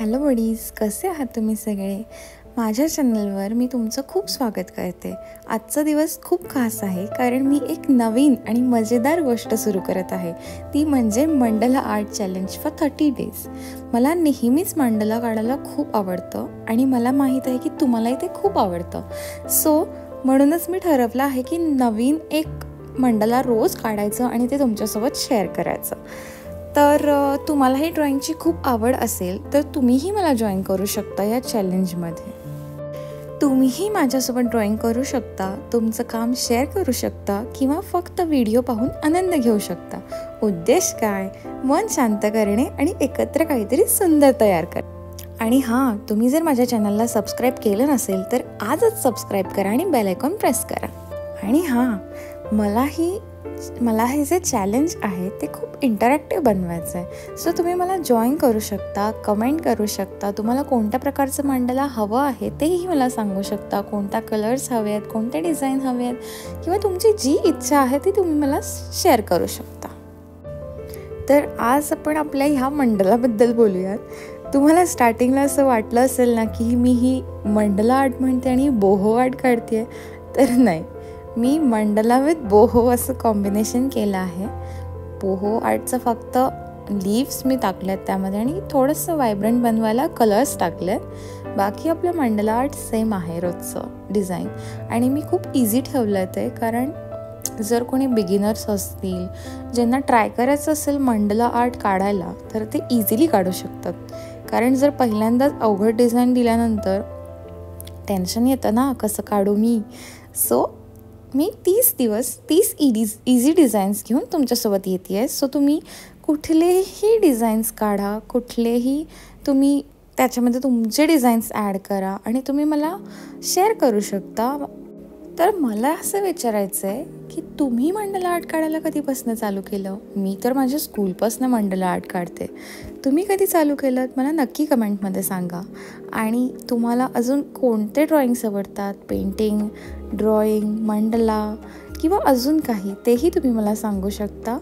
Hello buddies, कसे आहात तुम्ही सगळे? माझ्या चॅनलवर मी तुमचं खूप स्वागत करते. आजचा दिवस खूप खास आहे कारण मी एक नवीन आणि मजेदार गोष्ट सुरू करत आहे. ती म्हणजे मंडला आर्ट चॅलेंज फॉर 30 डेज. मला नेहमीच मंडला काढायला खूप आवडतं आणि मला माहीत आहे की तुम्हालाही ते खूप आवडतं. म्हणूनच मी ठरवलं आहे की नवीन एक मंडला रोज काढायचं आणि ते तुमच्यासोबत शेअर करायचं. तर तुम्हालाही ड्रॉइंगची खूप आवड असेल तर तुम्हीही मला जॉईन करू शकता या चॅलेंजमध्ये. तुम्हीही माझ्यासोबत ड्रॉइंग करू शकता, तुमचं काम शेअर करू शकता किंवा फक्त व्हिडिओ पाहून आनंद घेऊ शकता. उद्देश काय? मन शांत करणे आणि एकत्र काहीतरी सुंदर तयार करणे. आणि हां, तुम्ही जर माझ्या चॅनलला सबस्क्राईब केलं नसेल तर आजच सबस्क्राईब करा आणि बेल आयकॉन प्रेस करा. आणि हां, मला हे जे चॅलेंज आहे ते खूप इंटरॅक्टिव्ह बनवायचं आहे. सो तुम्ही मला जॉईन करू शकता, कमेंट करू शकता. तुम्हाला कोणत्या प्रकारचं मंडला हवं आहे तेही मला सांगू शकता. कोणत्या कलर्स हवे आहेत, कोणते डिझाईन हवे आहेत किंवा तुमची जी इच्छा आहे ती तुम्ही मला शेअर करू शकता. तर आज आपण आपल्या ह्या मंडलाबद्दल बोलूयात. तुम्हाला स्टार्टिंगला असं वाटलं असेल ना की मी ही मंडला आर्ट म्हणते आणि बोहो आर्ट काढते, तर नाही. मी मंडला विथ बोहो असं कॉम्बिनेशन केलं आहे. बोहो आर्टचं फक्त लीव्स मी टाकल्यात त्यामध्ये आणि थोडंसं व्हायब्रंट बनवायला कलर्स टाकलेत. बाकी आपलं मंडला आर्ट सेम आहे रोजचं डिझाईन. आणि मी खूप इझी ठेवलं ते, कारण जर कोणी बिगिनर्स असतील, ज्यांना ट्राय करायचं असेल मंडला आर्ट काढायला, तर ते इझिली काढू शकतात. कारण जर पहिल्यांदाच अवघड डिझाईन दिल्यानंतर टेन्शन येतं ना, कसं काढू मी. मी 30 इझी डिझाईन्स घेऊन तुमच्यासोबत येते आहे. तुम्ही कुठलेही डिझाईन्स काढा, कुठलेही तुम्ही त्याच्यामध्ये तुमचे डिझाईन्स ॲड करा आणि तुम्ही मला शेअर करू शकता. तर मला असं विचारायचं आहे की तुम्ही मंडला आर्ट काढायला कधीपासून चालू केलं? मी तर माझ्या स्कूलपासून मंडला आर्ट काढते. तुम्ही कधी चालू केलं मला नक्की कमेंटमध्ये सांगा. आणि तुम्हाला अजून कोणते ड्रॉइंग्स आवडतात? पेंटिंग, ड्रॉइंग, मंडला किंवा अजून काही, तेही तुम्ही मला सांगू शकता.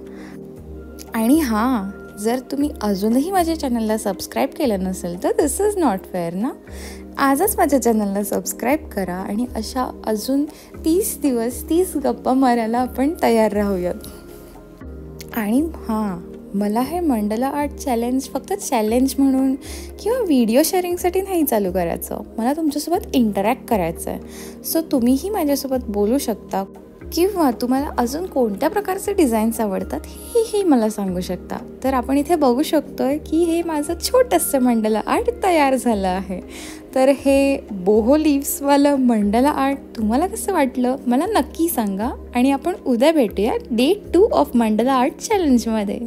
आणि हां, जर तुम्ही अजूनही माझ्या चॅनलला सबस्क्राईब केलं नसेल तर दिस इज नॉट फेअर ना. आजच माझ्या चॅनलला सबस्क्राईब करा आणि अशा अजून 30 दिवस 30 गप्पा मारायला आपण तयार राहूयात. आणि हां, मला हे मंडला आर्ट चॅलेंज फक्त चॅलेंज म्हणून किंवा व्हिडिओ शेअरिंगसाठी नाही चालू करायचं. मला तुमच्यासोबत इंटरॅक्ट करायचं आहे. तुम्हीही माझ्यासोबत बोलू शकता किंवा तुम्हाला अजून कोणत्या प्रकारचे डिझाईन्स आवडतात हेही मला सांगू शकता. तर आपण इथे बघू शकतोय की हे माझं छोटंसं मंडला आर्ट तयार झालं आहे. तर हे बोहो लीव्सवालं मंडला आर्ट तुम्हाला कसं वाटलं मला नक्की सांगा. आणि आपण उद्या भेटूया डे 2 ऑफ मंडला आर्ट चॅलेंजमध्ये.